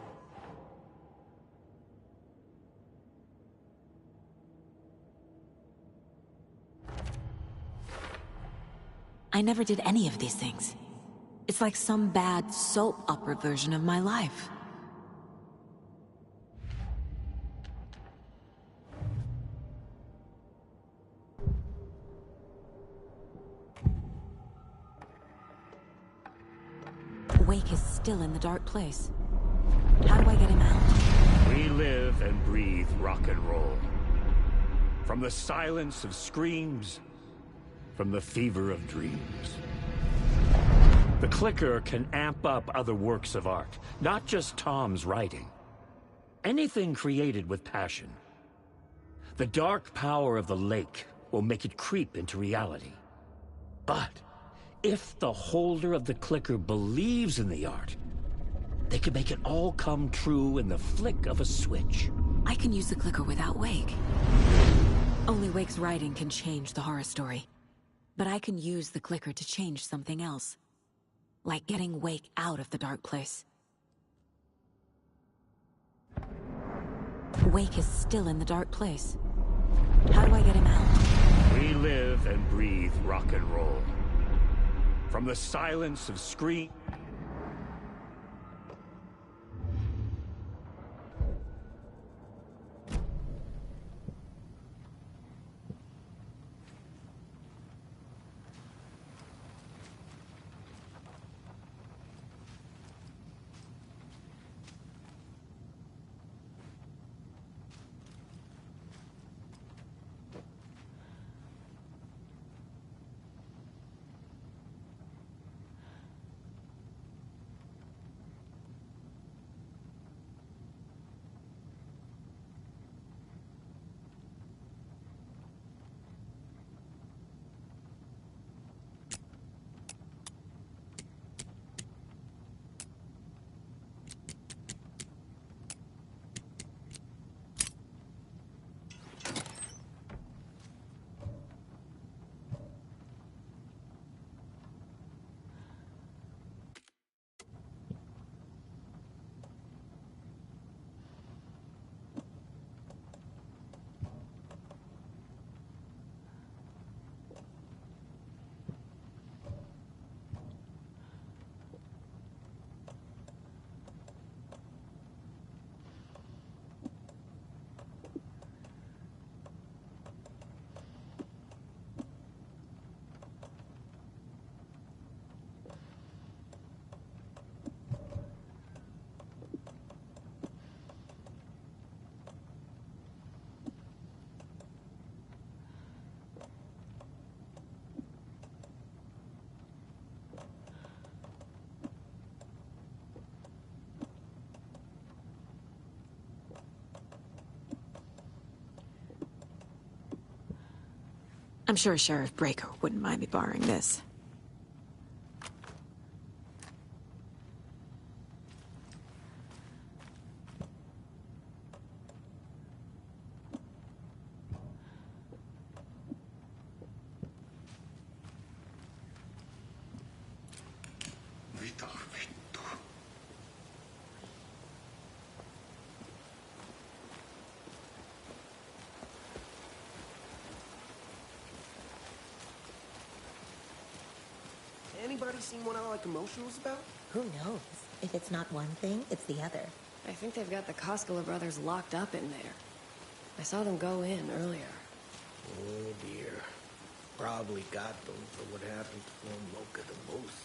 Speaker 8: I never did any of these things. It's like some bad soap opera version of my life. Wake is still in the dark place. How do I get him out?
Speaker 2: We live and breathe rock and roll. From the silence of screams, from the fever of dreams. The clicker can amp up other works of art, not just Tom's writing. Anything created with passion. The dark power of the lake will make it creep into reality. But if the holder of the clicker believes in the art, they can make it all come true in the flick of a switch.
Speaker 8: I can use the clicker without Wake. Only Wake's writing can change the horror story. But I can use the clicker to change something else. Like getting Wake out of the dark place. Wake is still in the dark place. How do I get him out?
Speaker 2: We live and breathe rock and roll. From the silence of scream...
Speaker 8: I'm sure Sheriff Breaker wouldn't mind me borrowing this.
Speaker 11: Anybody seen one I like emotionals about?
Speaker 12: Who knows? If it's not one thing, it's the other.
Speaker 4: I think they've got the Koskela brothers locked up in there. I saw them go in earlier.
Speaker 11: Oh dear. Probably got them for what happened to one Mocha the most.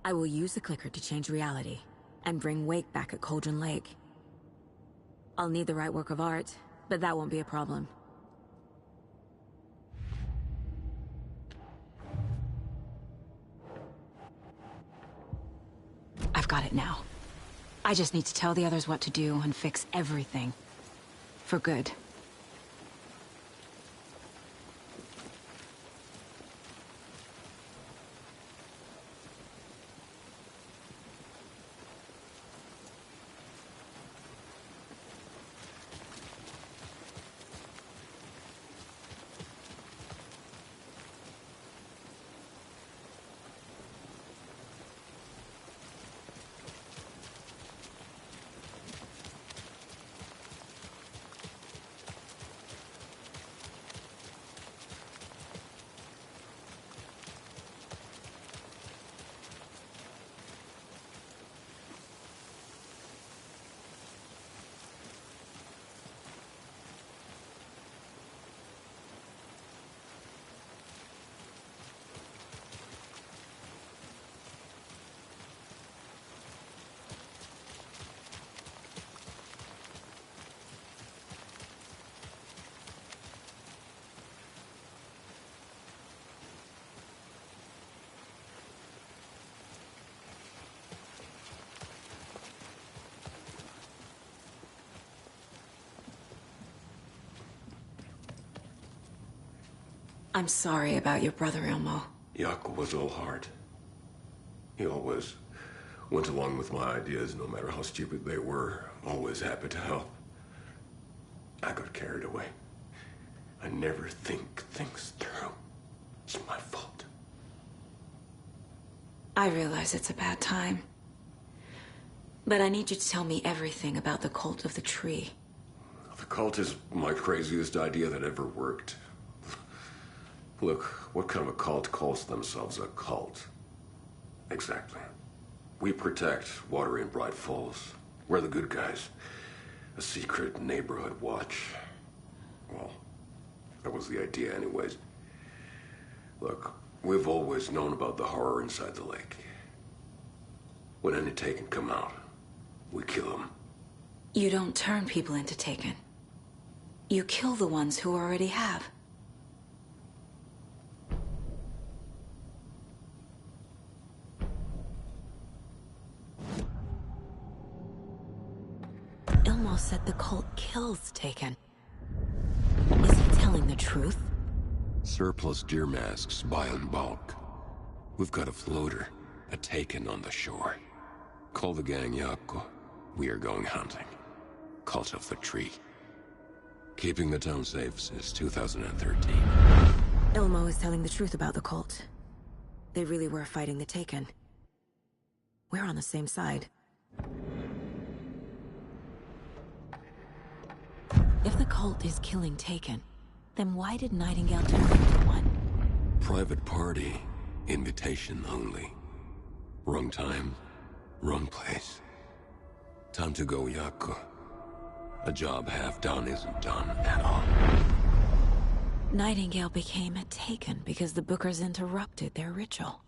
Speaker 8: I will use the clicker to change reality, and bring Wake back at Cauldron Lake. I'll need the right work of art, but that won't be a problem. I've got it now. I just need to tell the others what to do and fix everything. For good. I'm sorry about your brother, Ilmo.
Speaker 7: Jaakko was all heart. He always went along with my ideas, no matter how stupid they were. Always happy to help. I got carried away. I never think things through. It's my fault.
Speaker 8: I realize it's a bad time. But I need you to tell me everything about the cult of the tree.
Speaker 7: The cult is my craziest idea that ever worked. Look, what kind of a cult calls themselves a cult? Exactly. We protect water in Bright Falls. We're the good guys. A secret neighborhood watch. Well, that was the idea anyways. Look, we've always known about the horror inside the lake. When any Taken come out, we kill them.
Speaker 8: You don't turn people into Taken. You kill the ones who already have. Ilmo said the cult kills Taken. Is he telling the truth?
Speaker 7: Surplus deer masks buy in bulk. We've got a floater, a Taken on the shore. Call the gang Jaakko. We are going hunting. Cult of the Tree. Keeping the town safe since 2013.
Speaker 8: Ilmo is telling the truth about the cult. They really were fighting the Taken. We're on the same side. If the cult is killing Taken, then why did Nightingale turn into one?
Speaker 7: Private party. Invitation only. Wrong time, wrong place. Time to go, Jaakko. A job half done isn't done at all.
Speaker 8: Nightingale became a Taken because the Bookers interrupted their ritual.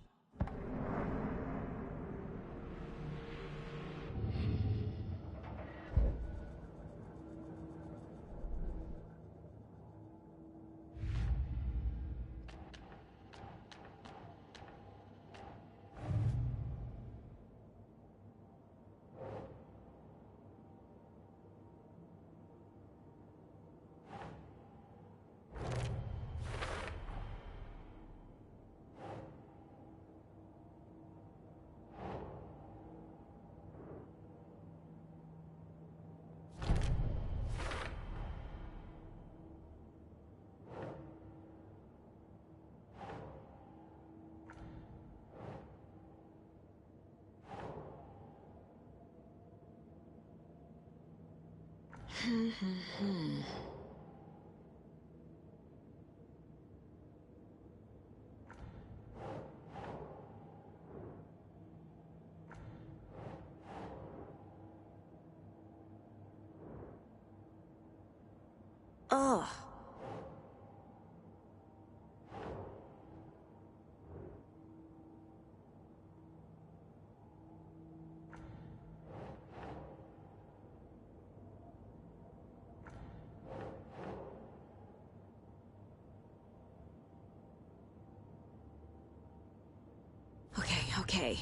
Speaker 8: Ugh. Okay.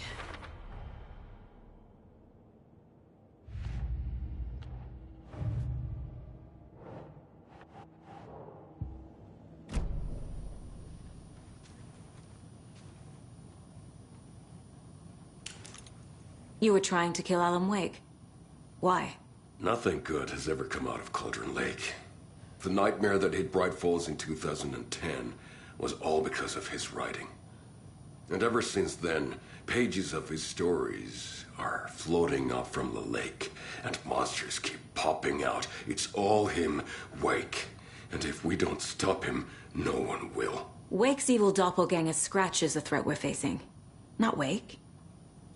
Speaker 8: You were trying to kill Alan Wake. Why?
Speaker 7: Nothing good has ever come out of Cauldron Lake. The nightmare that hit Bright Falls in 2010 was all because of his writing. And ever since then, pages of his stories are floating up from the lake, and monsters keep popping out. It's all him, Wake. And if we don't stop him, no one will.
Speaker 8: Wake's evil doppelganger Scratch is the threat we're facing, not Wake.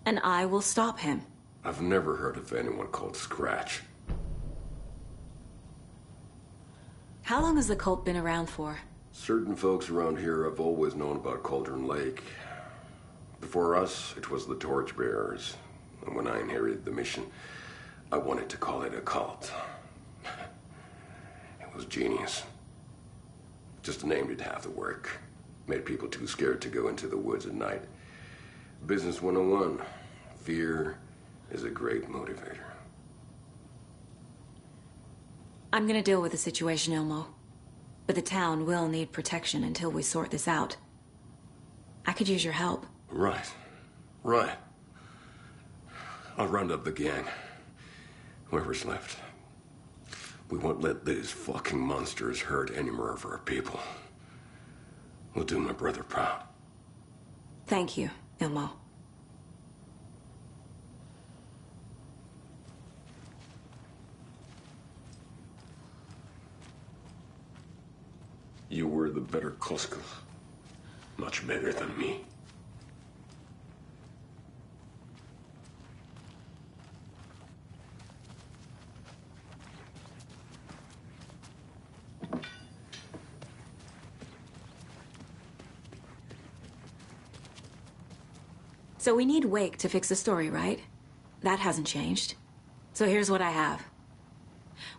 Speaker 8: And I will stop him.
Speaker 7: I've never heard of anyone called Scratch.
Speaker 8: How long has the cult been around for?
Speaker 7: Certain folks around here have always known about Cauldron Lake. Before us, it was the Torchbearers. And when I inherited the mission, I wanted to call it a cult. It was genius. Just a name did half the work. Made people too scared to go into the woods at night. Business 101. Fear is a great motivator.
Speaker 8: I'm gonna deal with the situation, Ilmo. But the town will need protection until we sort this out. I could use your help.
Speaker 7: Right. Right. I'll round up the gang. Whoever's left. We won't let these fucking monsters hurt any more of our people. We'll do my brother proud.
Speaker 8: Thank you, Ilmo.
Speaker 7: You were the better Koska. Much better than me.
Speaker 8: So we need Wake to fix the story, right? That hasn't changed. So here's what I have.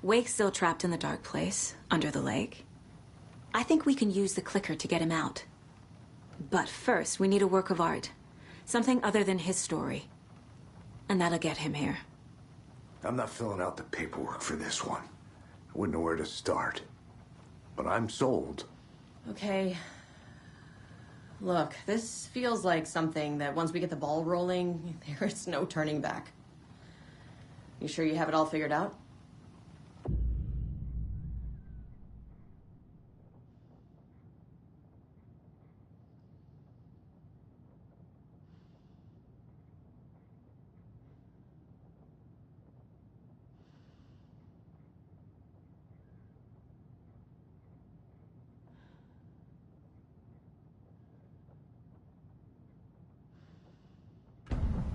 Speaker 8: Wake's still trapped in the dark place, under the lake. I think we can use the clicker to get him out. But first, we need a work of art. Something other than his story. And that'll get him here.
Speaker 5: I'm not filling out the paperwork for this one. I wouldn't know where to start. But I'm sold.
Speaker 4: Okay. Look, this feels like something that once we get the ball rolling, there is no turning back. You sure you have it all figured out?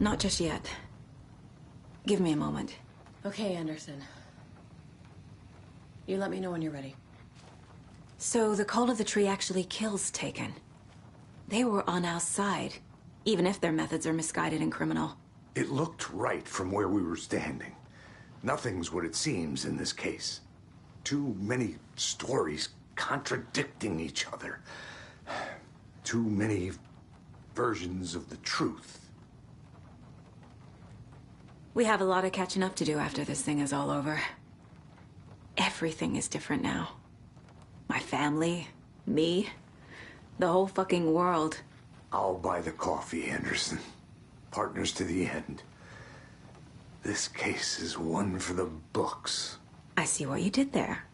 Speaker 8: Not just yet. Give me a moment.
Speaker 4: Okay, Anderson. You let me know when you're ready.
Speaker 8: So the Cult of the Tree actually kills Taken. They were on our side, even if their methods are misguided and criminal.
Speaker 5: It looked right from where we were standing. Nothing's what it seems in this case. Too many stories contradicting each other. Too many versions of the truth.
Speaker 8: We have a lot of catching up to do after this thing is all over. Everything is different now. My family, me, the whole fucking world.
Speaker 5: I'll buy the coffee, Anderson. Partners to the end. This case is one for the books.
Speaker 8: I see what you did there.